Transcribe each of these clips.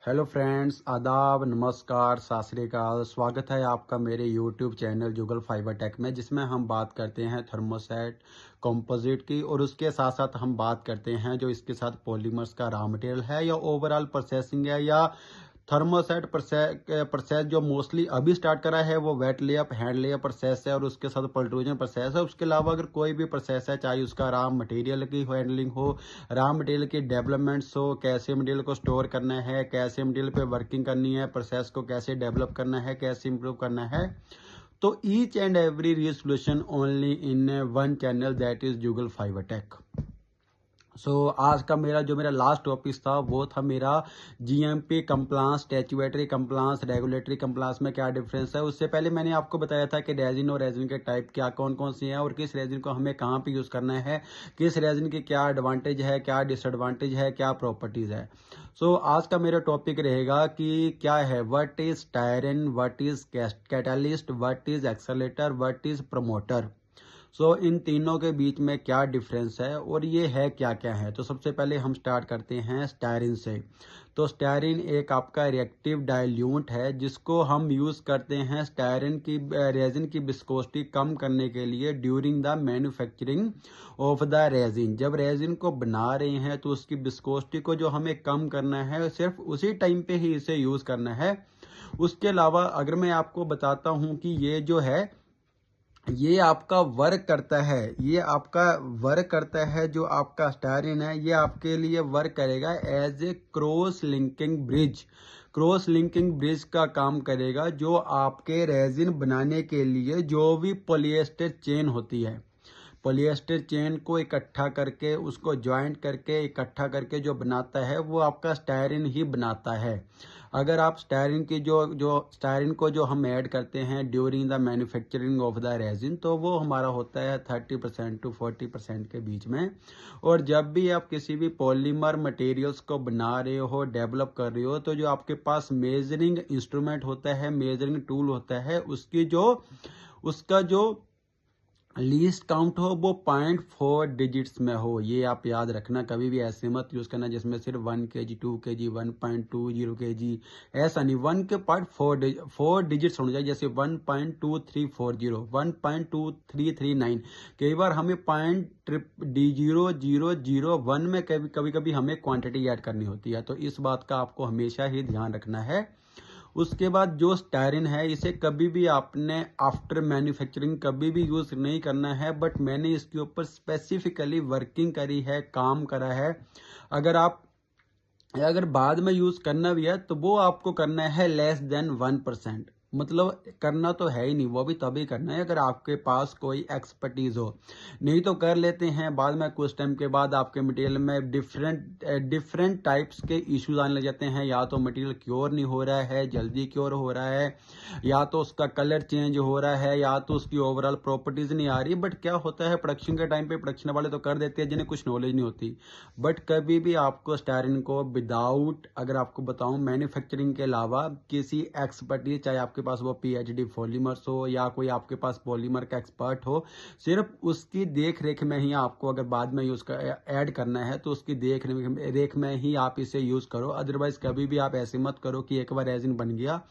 Hello friends, आदाब, नमस्कार, सत श्री अकाल। स्वागत है आपका मेरे यूट्यूब चैनल जुगल फाइबर टेक में, जिसमें हम बात करते हैं थर्मोसेट कंपोजिट की, और उसके साथ साथ हम बात करते हैं जो इसके साथ पॉलीमर्स का रॉ मटेरियल है या ओवरऑल प्रोसेसिंग है या थर्मोसेट प्रोसेस जो मोस्टली अभी स्टार्ट करा है वो wet layup hand layup process है, और उसके साथ पल्ट्रूजन प्रोसेस है। उसके अलावा अगर कोई भी प्रोसेस है, चाहे उसका रॉ मटेरियल की हैंडलिंग हो, रॉ मटेरियल की डेवलपमेंट्स हो, कैसे मटेरियल को स्टोर करना है, कैसे मटेरियल पे वर्किंग करनी है, प्रोसेस को कैसे डेवलप करना है, कैसे इंप्रूव करना है, तो each and every resolution only in one channel, that is Jugal fibre tech. आज का मेरा लास्ट टॉपिक था वो था मेरा GMP compliance, statutory compliance, regulatory compliance में क्या डिफरेंस है। उससे पहले मैंने आपको बताया था कि रेजिन और रेजिन के टाइप क्या कौन कौन सी हैं और किस रेजिन को हमें कहाँ पे यूज़ करना है, किस रेजिन की क्या एडवांटेज है, क्या डिसएडवांटेज है, क्या प्रॉपर्टीज़ है। आज का मेरा टॉपिक रहेगा कि क्या है, what is styrene, what is catalyst, what is accelerator, what is promoter. इन तीनों के बीच में क्या डिफरेंस है और ये है क्या क्या है। तो सबसे पहले हम स्टार्ट करते हैं स्टायरिन से। तो स्टायरिन एक आपका रिएक्टिव डाइल्यूट है जिसको हम यूज़ करते हैं स्टायरिन की रेजिन की विस्कोसिटी कम करने के लिए during the manufacturing of the resin. जब रेजिन को बना रहे हैं तो उसकी विस्कोसिटी को जो हमें कम करना है, सिर्फ उसी टाइम पे ही इसे यूज़ करना है। उसके अलावा अगर मैं आपको बताता हूँ कि ये जो है ये आपका वर्क करता है, ये आपका वर्क करता है, जो आपका स्टायरिन है ये आपके लिए वर्क करेगा as a cross linking bridge. Cross linking bridge का काम करेगा, जो आपके रेजिन बनाने के लिए जो भी पॉलिएस्टर चेन होती है, पॉलिएस्टर चेन को इकट्ठा करके उसको ज्वाइंट करके इकट्ठा करके जो बनाता है वो आपका स्टायरिन ही बनाता है। अगर आप स्टायरिन की जो जो स्टायरिन को जो हम ऐड करते हैं during the manufacturing of the resin, तो वो हमारा होता है 30% to 40% के बीच में। और जब भी आप किसी भी पॉलीमर मटेरियल्स को बना रहे हो, डेवलप कर रहे हो, तो जो आपके पास मेजरिंग इंस्ट्रूमेंट होता है, मेजरिंग टूल होता है, उसका जो लीस्ट काउंट हो वो 0.4 डिजिट्स में हो। ये आप याद रखना, कभी भी ऐसे मत यूज करना जिसमें सिर्फ 1 kg 2 kg 1.20 kg, ऐसा नहीं। 1 के पार्ट 4 डिजिट्स होने चाहिए, जैसे 1.2340, 1.2339। कई बार हमें .0001 में कभी कभी हमें क्वांटिटी ऐड करनी होती है, तो इस बात का आपको हमेशा ही ध्यान रखना है। उसके बाद जो स्टायरिन है इसे कभी भी आपने आफ्टर मैन्युफैक्चरिंग कभी भी यूज नहीं करना है, बट मैंने इसके ऊपर स्पेसिफिकली वर्किंग करी है, काम करा है। अगर बाद में यूज करना भी है तो वो आपको करना है लेस देन 1%, मतलब करना तो है ही नहीं, वो भी तभी करना है अगर आपके पास कोई एक्सपर्टीज हो। नहीं तो कर लेते हैं, बाद में कुछ टाइम के बाद आपके मटेरियल में डिफरेंट टाइप्स के इश्यूज आने लग जाते हैं। या तो मटेरियल क्योर नहीं हो रहा है, जल्दी क्योर हो रहा है, या तो उसका कलर चेंज हो रहा है, या तो उसकी ओवरऑल प्रॉपर्टीज नहीं आ रही। बट क्या होता है, प्रोडक्शन के टाइम पे प्रोडक्शन वाले तो कर देते हैं जिन्हें कुछ नॉलेज नहीं होती। बट कभी भी आपको स्टायरिन को विदाउट, अगर आपको बताऊं, मैन्युफैक्चरिंग के अलावा किसी एक्सपर्टीज, चाहे आपके पास वो पीएचडी पॉलीमर्स हो या कोई आपके पास पॉलीमर का एक्सपर्ट हो, सिर्फ उसकी देख रेख में ही आपको अगर बाद में यूज ऐड करना है तो उसकी देख रेख में ही आप इसे यूज करो। अदरवाइज कभी भी आप ऐसे मत करो कि एक बार रेजिन बन गया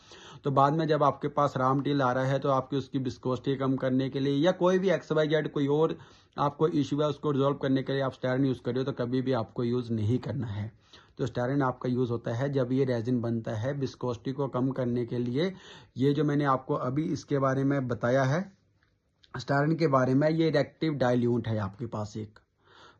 तो बाद में जब आपके पास रॉ मटेरियल आ रहा है तो आपकी उसकी विस्कोसिटी कम करने के लिए या कोई भी XYZ कोई और आपको इश्यू है उसको रिजॉल्व करने के लिए आप स्टायरिन यूज करिए, तो कभी भी आपको यूज नहीं करना है। तो स्टायरिन आपका यूज होता है जब ये रेजिन बनता है विस्कोसिटी को कम करने के लिए। ये जो मैंने आपको अभी इसके बारे में बताया है स्टायरिन के बारे में, ये रिएक्टिव डाइल्यूट है आपके पास एक।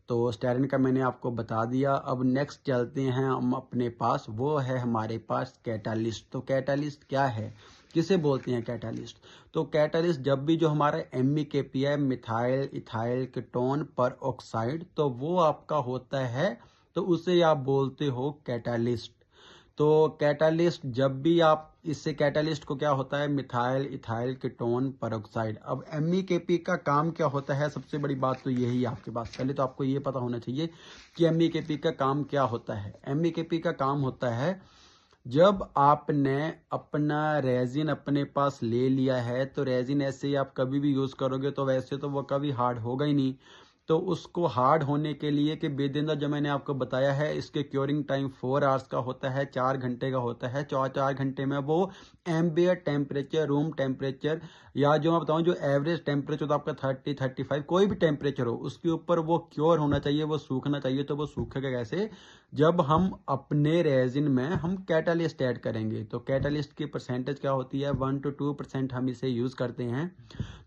तो स्टायरिन का मैंने आपको बता दिया। अब नेक्स्ट चलते हैं हम अपने पास, वो है हमारे पास कैटालिस्ट। तो कैटालिस्ट क्या है, किसे बोलते हैं कैटालिस्ट। तो कैटालिस्ट जब भी जो हमारा MEKP है, मिथाइल इथाइल कीटोन पर ऑक्साइड, तो वो आपका होता है, तो उसे आप बोलते हो कैटालिस्ट। तो कैटालिस्ट जब भी आप इससे, कैटालिस्ट को क्या होता है, मिथाइल इथाइल कीटोन पेरोक्साइड। अब MEKP का काम क्या होता है, सबसे बड़ी बात तो यही है आपके पास। पहले तो आपको ये पता होना चाहिए कि MEKP का काम क्या होता है। MEKP का काम होता है, जब आपने अपना रेजिन अपने पास ले लिया है, तो रेजिन ऐसे ही आप कभी भी यूज करोगे तो वैसे तो वो कभी हार्ड होगा ही नहीं। तो उसको हार्ड होने के लिए कि विद इन द, जो मैंने आपको बताया है, इसके क्योरिंग टाइम 4 आवर्स का होता है, 4 घंटे का होता है। 4 घंटे में वो एम्बिएंट टेम्परेचर, रूम टेम्परेचर, या जो मैं बताऊं जो एवरेज टेम्परेचर तो आपका 30-35 कोई भी टेम्परेचर हो, उसके ऊपर वो क्योर होना चाहिए, वो सूखना चाहिए। तो वो सूखेगा कैसे? जब हम अपने रेजिन में हम कैटालिस्ट ऐड करेंगे। तो कैटालिस्ट की परसेंटेज क्या होती है? 1 to 2% हम इसे यूज करते हैं।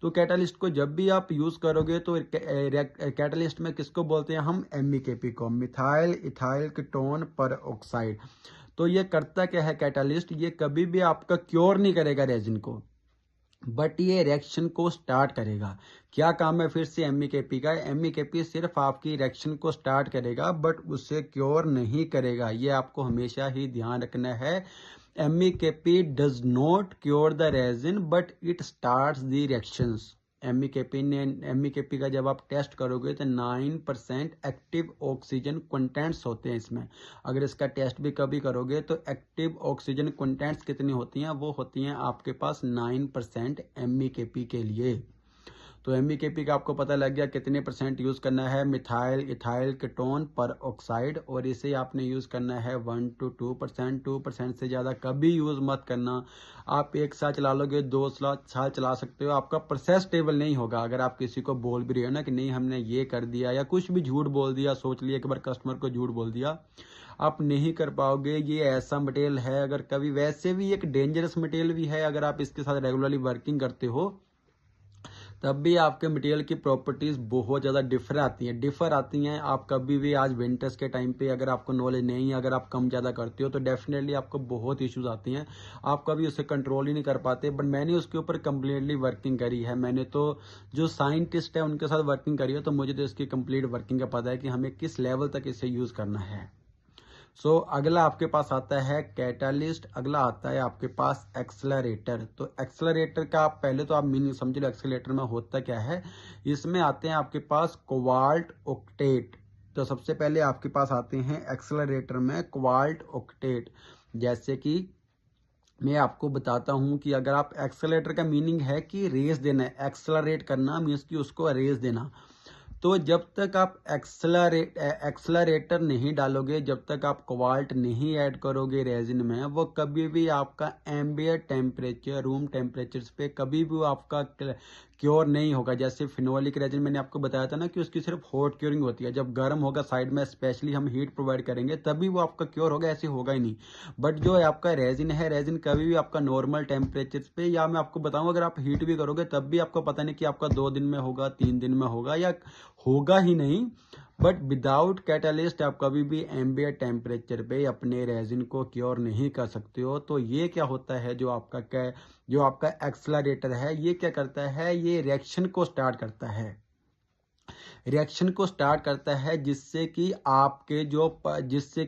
तो कैटालिस्ट को जब भी आप यूज करोगे तो कैटालिस्ट में किसको बोलते हैं हम? MEKP को, मिथाइल इथाइल कीटोन पर ऑक्साइड। तो ये करता क्या है कैटालिस्ट? ये कभी भी आपका क्योर नहीं करेगा रेजिन को, बट ये रिएक्शन को स्टार्ट करेगा। क्या काम है फिर से MEKP का? MEKP सिर्फ आपकी रिएक्शन को स्टार्ट करेगा, बट उसे क्योर नहीं करेगा। ये आपको हमेशा ही ध्यान रखना है। MEKP does not cure the resin but it starts the reactions. MEKP का जब आप टेस्ट करोगे तो 9% एक्टिव ऑक्सीजन कंटेंट्स होते हैं इसमें। अगर इसका टेस्ट भी कभी करोगे तो एक्टिव ऑक्सीजन कंटेंट्स कितनी होती हैं? वो होती हैं आपके पास 9% MEKP के लिए। तो MEKP का आपको पता लग गया कितने परसेंट यूज करना है, मिथाइल इथाइल कीटोन पर ऑक्साइड, और इसे आपने यूज करना है 1 to 2%। 2% से ज्यादा कभी यूज मत करना। आप 1 साल चला लोगे, 2 साल चला सकते हो, आपका प्रोसेस टेबल नहीं होगा। अगर आप किसी को बोल भी रहे हो ना कि नहीं हमने ये कर दिया, या कुछ भी झूठ बोल दिया, सोच लिया एक बार कस्टमर को झूठ बोल दिया, आप नहीं कर पाओगे। ये ऐसा मटेरियल है, अगर कभी, वैसे भी एक डेंजरस मटेरियल भी है, अगर आप इसके साथ रेगुलरली वर्किंग करते हो तब भी आपके मटेरियल की प्रॉपर्टीज बहुत ज़्यादा डिफर आती हैं। आप कभी भी, आज विंटर्स के टाइम पे अगर आपको नॉलेज नहीं है, अगर आप कम ज़्यादा करते हो तो डेफिनेटली आपको बहुत इश्यूज आती हैं, आप कभी उसे कंट्रोल ही नहीं कर पाते। बट मैंने उसके ऊपर कंप्लीटली वर्किंग करी है। मैंने तो जो साइंटिस्ट है उनके साथ वर्किंग करी है, तो मुझे तो इसकी कंप्लीट वर्किंग का पता है कि हमें किस लेवल तक इसे यूज़ करना है। अगला आपके पास आता है कैटालिस्ट, अगला आता है आपके पास एक्सेलरेटर। तो एक्सेलरेटर का आप पहले तो आप मीनिंग समझ लो, एक्सेलरेटर में होता क्या है। इसमें आते हैं आपके पास कोबाल्ट ऑक्टेट। तो सबसे पहले आपके पास आते हैं एक्सेलरेटर में कोबाल्ट ऑक्टेट। जैसे कि मैं आपको बताता हूं कि अगर आप एक्सेलरेटर का मीनिंग है कि रेस देना है, एक्सेलरेट करना मीन्स कि उसको रेस देना। तो जब तक आप एक्सेलरेटर नहीं डालोगे, जब तक आप कोबाल्ट नहीं ऐड करोगे रेजिन में, वो कभी भी आपका एम्बिएंट टेम्परेचर, रूम टेम्परेचर पे कभी भी वो आपका क्योर नहीं होगा। जैसे फिनोलिक रेजिन मैंने आपको बताया था ना कि उसकी सिर्फ हॉट क्योरिंग होती है, जब गर्म होगा साइड में, स्पेशली हम हीट प्रोवाइड करेंगे तभी वो आपका क्योर होगा, ऐसे होगा ही नहीं। बट जो आपका रेजिन है, रेजिन कभी भी आपका नॉर्मल टेम्परेचर पे, या मैं आपको बताऊं अगर आप हीट भी करोगे तब भी आपको पता नहीं कि आपका 2 दिन में होगा, 3 दिन में होगा, या होगा ही नहीं। बट विदाउट कैटालिस्ट आप कभी भी एम्बिएंट टेम्परेचर पे अपने रेजिन को क्योर नहीं कर सकते हो। तो ये क्या होता है, जो आपका एक्सेलरेटर है, ये क्या करता है? ये रिएक्शन को स्टार्ट करता है। रिएक्शन को स्टार्ट करता है जिससे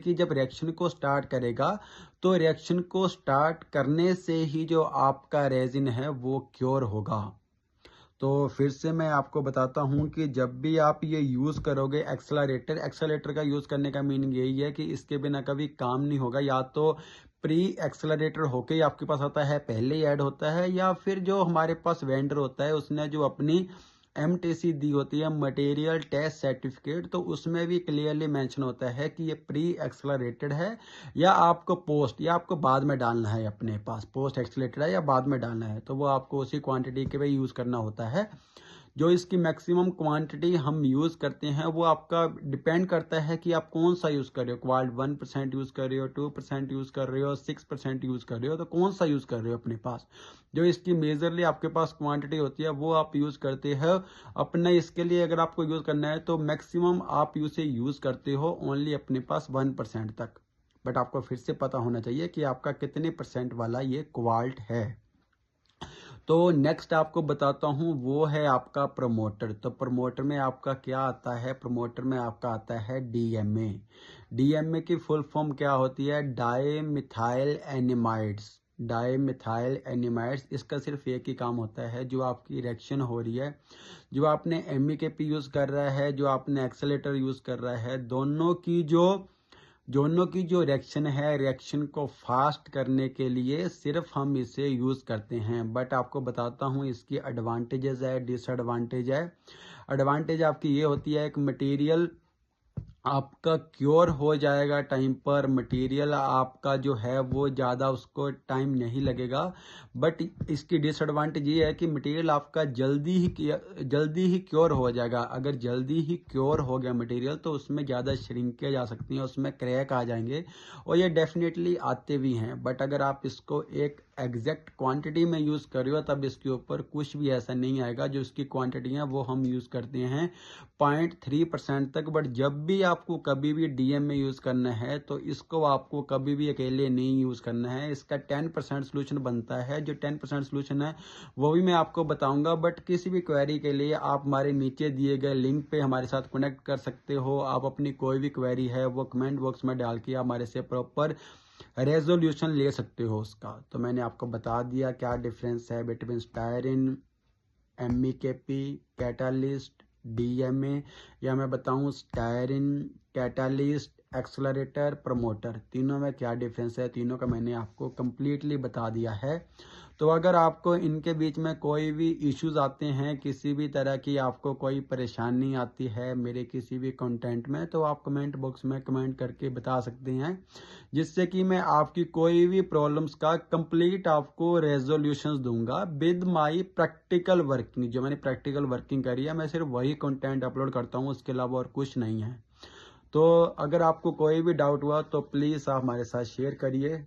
कि जब रिएक्शन को स्टार्ट करेगा तो रिएक्शन को स्टार्ट करने से ही जो आपका रेजिन है वो क्योर होगा। तो फिर से मैं आपको बताता हूं कि जब भी आप ये यूज करोगे एक्सेलरेटर का यूज करने का मीनिंग यही है कि इसके बिना कभी काम नहीं होगा। या तो प्री एक्सेलरेटर होके आपके पास आता है, पहले ही ऐड होता है, या फिर जो हमारे पास वेंडर होता है उसने जो अपनी MTC दी होती है, मटेरियल टेस्ट सर्टिफिकेट, तो उसमें भी क्लियरली मेंशन होता है कि ये प्री एक्सेलरेटेड है या आपको आपको बाद में डालना है, अपने पास पोस्ट एक्सेलरेटेड है या बाद में डालना है। तो वो आपको उसी क्वांटिटी के पे यूज करना होता है। जो इसकी मैक्सिमम क्वांटिटी हम यूज करते हैं वो आपका डिपेंड करता है कि आप कौन सा यूज कर रहे हो। क्वाल्ट 1% यूज कर रहे हो, 2% यूज कर रहे हो, 6% यूज कर रहे हो, तो कौन सा यूज कर रहे हो अपने पास। जो इसकी मेजरली आपके पास क्वांटिटी होती है वो आप यूज करते हो अपने। इसके लिए अगर आपको यूज करना है तो मैक्सिमम आप उसे यूज करते हो ओनली अपने पास 1% तक। बट आपको फिर से पता होना चाहिए कि आपका कितने % वाला ये क्वाल्ट है। तो नेक्स्ट आपको बताता हूं वो है आपका प्रमोटर। तो प्रमोटर में आपका क्या आता है? प्रमोटर में आपका आता है DMA। DMA की फुल फॉर्म क्या होती है? डाईमिथाइल एनिमाइड्स। इसका सिर्फ एक ही काम होता है, जो आपकी रिएक्शन हो रही है, जो आपने MEKP यूज कर रहा है, जो आपने एक्सेलेरेटर यूज कर रहा है, दोनों की जो दोनों की जो रिएक्शन है, रिएक्शन को फास्ट करने के लिए सिर्फ हम इसे यूज़ करते हैं। बट आपको बताता हूँ इसकी एडवांटेजेस है, डिसएडवांटेज है। एडवांटेज आपकी ये होती है कि मटेरियल आपका क्योर हो जाएगा टाइम पर, मटेरियल आपका जो है वो ज़्यादा उसको टाइम नहीं लगेगा। बट इसकी डिसएडवांटेज ये है कि मटेरियल आपका जल्दी ही क्योर हो जाएगा। अगर जल्दी ही क्योर हो गया मटेरियल तो उसमें ज़्यादा श्रिंकेज आ सकती है, उसमें क्रैक आ जाएंगे, और ये डेफिनेटली आते भी हैं। बट अगर आप इसको एक एग्जैक्ट क्वांटिटी में यूज़ कर रहे हो तब इसके ऊपर कुछ भी ऐसा नहीं आएगा। जो इसकी क्वांटिटी है वो हम यूज़ करते हैं 0.3% तक। बट जब भी आपको कभी भी डीएम में यूज़ करना है तो इसको आपको कभी भी अकेले नहीं यूज़ करना है। इसका 10% सोल्यूशन बनता है। जो 10% सोल्यूशन है वो भी मैं आपको बताऊंगा। बट किसी भी क्वेरी के लिए आप हमारे नीचे दिए गए लिंक पे हमारे साथ कनेक्ट कर सकते हो। आप अपनी कोई भी क्वेरी है वो कमेंट बॉक्स में डाल के हमारे से प्रॉपर रेजोल्यूशन ले सकते हो उसका। तो मैंने आपको बता दिया क्या डिफरेंस है बिटवीन स्टायरिन, एमईकेपी, कैटालिस्ट, डीएमए, या मैं बताऊं स्टायरिन, कैटालिस्ट, एक्सलरेटर, प्रमोटर, तीनों में क्या डिफरेंस है, तीनों का मैंने आपको कंप्लीटली बता दिया है। तो अगर आपको इनके बीच में कोई भी इश्यूज आते हैं, किसी भी तरह की आपको कोई परेशानी आती है मेरे किसी भी कंटेंट में, तो आप कमेंट बॉक्स में कमेंट करके बता सकते हैं, जिससे कि मैं आपकी कोई भी प्रॉब्लम्स का कंप्लीट आपको रेजोल्यूशंस दूंगा विद माय प्रैक्टिकल वर्किंग। जो मैंने प्रैक्टिकल वर्किंग करी है मैं सिर्फ वही कंटेंट अपलोड करता हूँ, उसके अलावा और कुछ नहीं है। तो अगर आपको कोई भी डाउट हुआ तो प्लीज़ आप हमारे साथ शेयर करिए।